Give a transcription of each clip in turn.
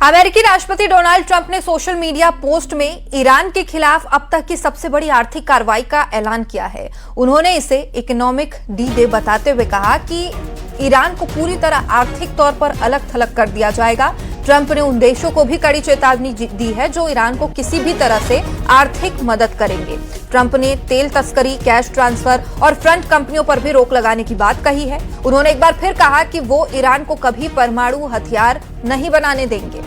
अमेरिकी राष्ट्रपति Donald Trump ने सोशल मीडिया पोस्ट में ईरान के खिलाफ अब तक की सबसे बड़ी आर्थिक कार्रवाई का ऐलान किया है। उन्होंने इसे इकोनॉमिक डी-डे बताते हुए कहा कि ईरान को पूरी तरह आर्थिक तौर पर अलग थलग कर दिया जाएगा। ट्रंप ने उन देशों को भी कड़ी चेतावनी दी है जो ईरान को किसी भी तरह से आर्थिक मदद करेंगे। ट्रंप ने तेल तस्करी, कैश ट्रांसफर और फ्रंट कंपनियों पर भी रोक लगाने की बात कही है। उन्होंने एक बार फिर कहा कि वो ईरान को कभी परमाणु हथियार नहीं बनाने देंगे।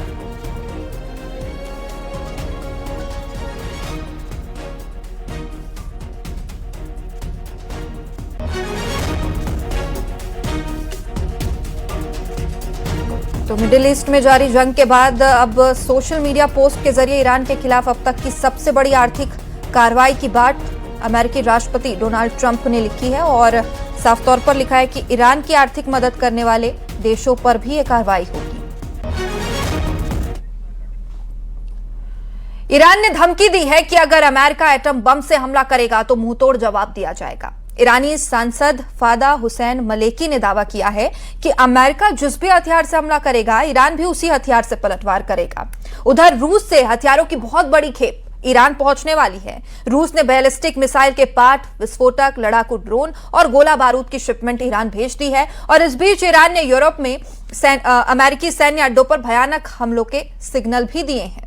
तो मिडिल ईस्ट में जारी जंग के बाद अब सोशल मीडिया पोस्ट के जरिए ईरान के खिलाफ अब तक की सबसे बड़ी आर्थिक कार्रवाई की बात अमेरिकी राष्ट्रपति डोनाल्ड ट्रंप ने लिखी है और साफ तौर पर लिखा है कि ईरान की आर्थिक मदद करने वाले देशों पर भी ये कार्रवाई होगी। ईरान ने धमकी दी है कि अगर अमेरिका एटम बम से हमला करेगा तो मुंहतोड़ जवाब दिया जाएगा। ईरानी सांसद फादा हुसैन मलेकी ने दावा किया है कि अमेरिका जिस भी हथियार से हमला करेगा, ईरान भी उसी हथियार से पलटवार करेगा। उधर रूस से हथियारों की बहुत बड़ी खेप ईरान पहुंचने वाली है। रूस ने बैलिस्टिक मिसाइल के पार्ट, विस्फोटक, लड़ाकू ड्रोन और गोला बारूद की शिपमेंट ईरान भेज दी है। और इस बीच ईरान ने यूरोप में अमेरिकी सैन्य अड्डों पर भयानक हमलों के सिग्नल भी दिए हैं।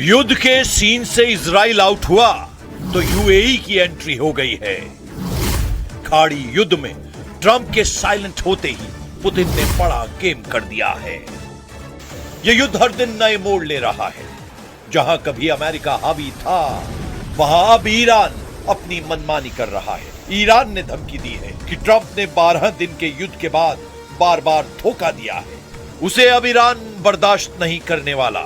युद्ध के सीन से इजराइल आउट हुआ तो यूएई की एंट्री हो गई है। खाड़ी युद्ध में ट्रंप के साइलेंट होते ही पुतिन ने बड़ा गेम कर दिया है। यह युद्ध हर दिन नए मोड़ ले रहा है। जहां कभी अमेरिका हावी था, वहां अब ईरान अपनी मनमानी कर रहा है। ईरान ने धमकी दी है कि ट्रंप ने 12 दिन के युद्ध के बाद बार बार धोखा दिया है। उसे अब ईरान बर्दाश्त नहीं करने वाला।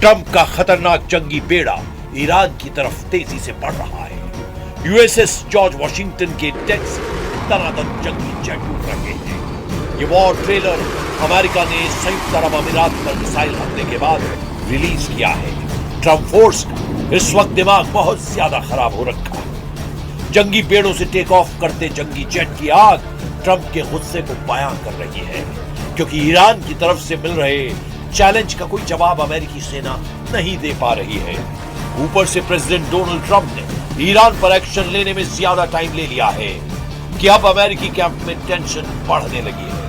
ट्रंप का खतरनाक जंगी बेड़ा ईरान की तरफ तेजी से बढ़ रहा है। यूएसएस जॉर्ज वॉशिंगटन के डेक से तनातन जंगी जेट उड़ रहे हैं। ये वॉर ट्रेलर अमेरिका ने संयुक्त अरब अमीरात पर मिसाइल हमले के बाद रिलीज किया है। ट्रंप फोर्स का इस वक्त दिमाग बहुत ज्यादा खराब हो रखा है। जंगी बेड़ों से टेक ऑफ करते जंगी जेट की आग ट्रंप के गुस्से को बयां कर रही है, क्योंकि ईरान की तरफ से मिल रहे चैलेंज का कोई जवाब अमेरिकी सेना नहीं दे पा रही है। ऊपर से प्रेसिडेंट डोनाल्ड ट्रंप ने ईरान पर एक्शन लेने में ज्यादा टाइम ले लिया है कि अब अमेरिकी कैंप में टेंशन बढ़ने लगी है।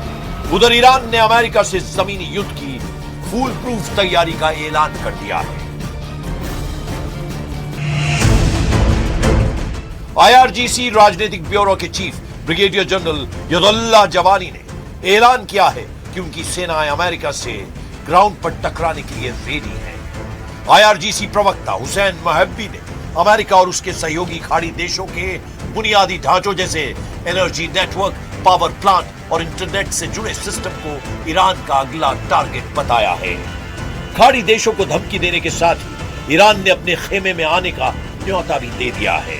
उधर ईरान ने अमेरिका से जमीनी युद्ध की फूल प्रूफ तैयारी का ऐलान कर दिया है। आईआरजीसी राजनीतिक ब्यूरो के चीफ ब्रिगेडियर जनरल यदुल्लाह जवानी ने ऐलान किया है कि उनकी सेनाएं अमेरिका से ग्राउंड पर टकराने के लिए रेडी हैं। आईआरजीसी प्रवक्ता हुसैन महब्बी ने अमेरिका और उसके सहयोगी खाड़ी देशों के बुनियादी ढांचों जैसे एनर्जी नेटवर्क, पावर प्लांट और इंटरनेट से जुड़े सिस्टम को ईरान का अगला टारगेट बताया है। खाड़ी देशों को धमकी देने के साथ ही ईरान ने अपने खेमे में आने का न्योता भी दे दिया है।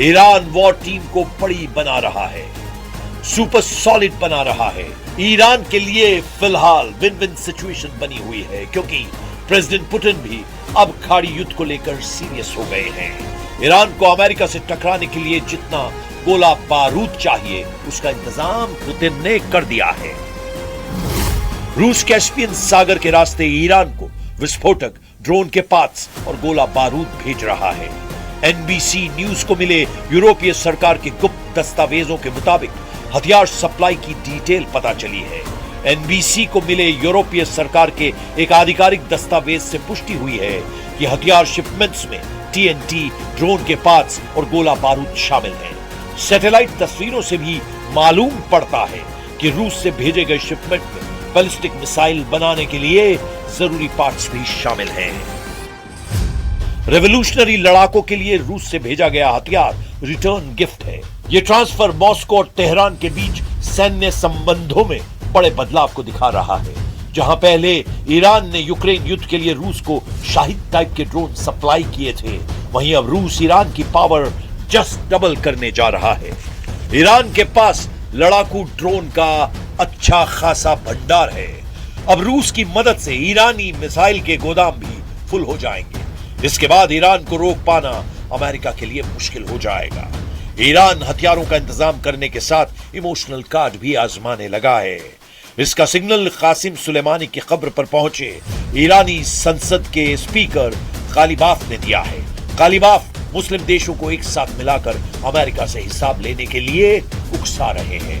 ईरान वॉर टीम को बड़ी बना रहा है, सुपर सॉलिड बना रहा है। ईरान के लिए फिलहाल विन विन सिचुएशन बनी हुई है, क्योंकि प्रेसिडेंट पुतिन भी अब खाड़ी युद्ध को लेकर सीरियस हो गए हैं। ईरान को अमेरिका से टकराने के लिए जितना गोला बारूद चाहिए उसका इंतजाम पुतिन ने कर दिया है। रूस कैस्पियन सागर के रास्ते ईरान को विस्फोटक, ड्रोन के पार्ट्स और गोला बारूद भेज रहा है। एनबीसी न्यूज को मिले यूरोपीय सरकार के गुप्त दस्तावेजों के मुताबिक हथियार सप्लाई की डिटेल पता चली है। एनबीसी को मिले यूरोपीय सरकार के एक आधिकारिक दस्तावेज से पुष्टि हुई है कि हथियार शिपमेंट्स में टीएनटी, ड्रोन के पार्ट्स और गोला बारूद शामिल हैं। सैटेलाइट तस्वीरों से भी मालूम पड़ता है कि रूस से भेजे गए शिपमेंट में बैलिस्टिक मिसाइल बनाने के लिए जरूरी पार्ट्स भी शामिल हैं। रेवोल्यूशनरी लड़ाकों के लिए रूस से भेजा गया हथियार रिटर्न गिफ्ट है। ये ट्रांसफर मॉस्को और तेहरान के बीच सैन्य संबंधों में बड़े बदलाव को दिखा रहा है। जहां पहले ईरान ने यूक्रेन युद्ध के लिए रूस को शाहिद टाइप के ड्रोन सप्लाई किए थे, वहीं अब रूस ईरान की पावर जस्ट डबल करने जा रहा है। ईरान के पास लड़ाकू ड्रोन का अच्छा खासा भंडार है। अब रूस की मदद से ईरानी मिसाइल के गोदाम भी फुल हो जाएंगे। इसके बाद ईरान को रोक पाना अमेरिका के लिए मुश्किल हो जाएगा। ईरान हथियारों का इंतजाम करने के साथ इमोशनल कार्ड भी आजमाने लगा है। इसका सिग्नल कासिम सुलेमानी की कब्र पर पहुंचे ईरानी संसद के स्पीकर कालिबाफ ने दिया है। कालिबाफ मुस्लिम देशों को एक साथ मिलाकर अमेरिका से हिसाब लेने के लिए उकसा रहे हैं।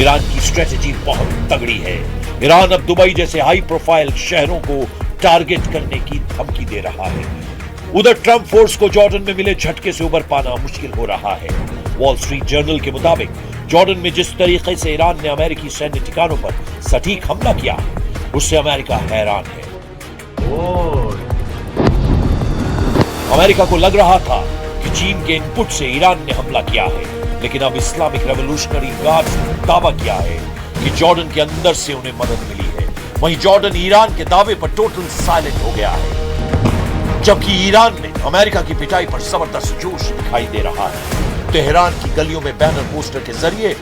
ईरान की स्ट्रेटेजी बहुत तगड़ी है। ईरान अब दुबई जैसे हाई प्रोफाइल शहरों को टारगेट करने की धमकी दे रहा है। उधर ट्रंप फोर्स को जॉर्डन में मिले झटके से उबर पाना मुश्किल हो रहा है। वॉल स्ट्रीट जर्नल के मुताबिक जॉर्डन में जिस तरीके से ईरान ने अमेरिकी सैन्य ठिकानों पर सटीक हमला किया, उससे अमेरिका हैरान है। अमेरिका को लग रहा था कि चीन के इनपुट से ईरान ने हमला किया है, लेकिन अब इस्लामिक रेवोल्यूशनरी गार्ड्स ने दावा किया है कि जॉर्डन के अंदर से उन्हें मदद मिली है। वहीं जॉर्डन ईरान के दावे पर टोटल साइलेंट हो गया है, जबकि ईरान में अमेरिका की पिटाई पर जबरदस्त जोश दिखाई दे रहा है। तेहरान की गलियों में बैनर पोस्टर के जरिए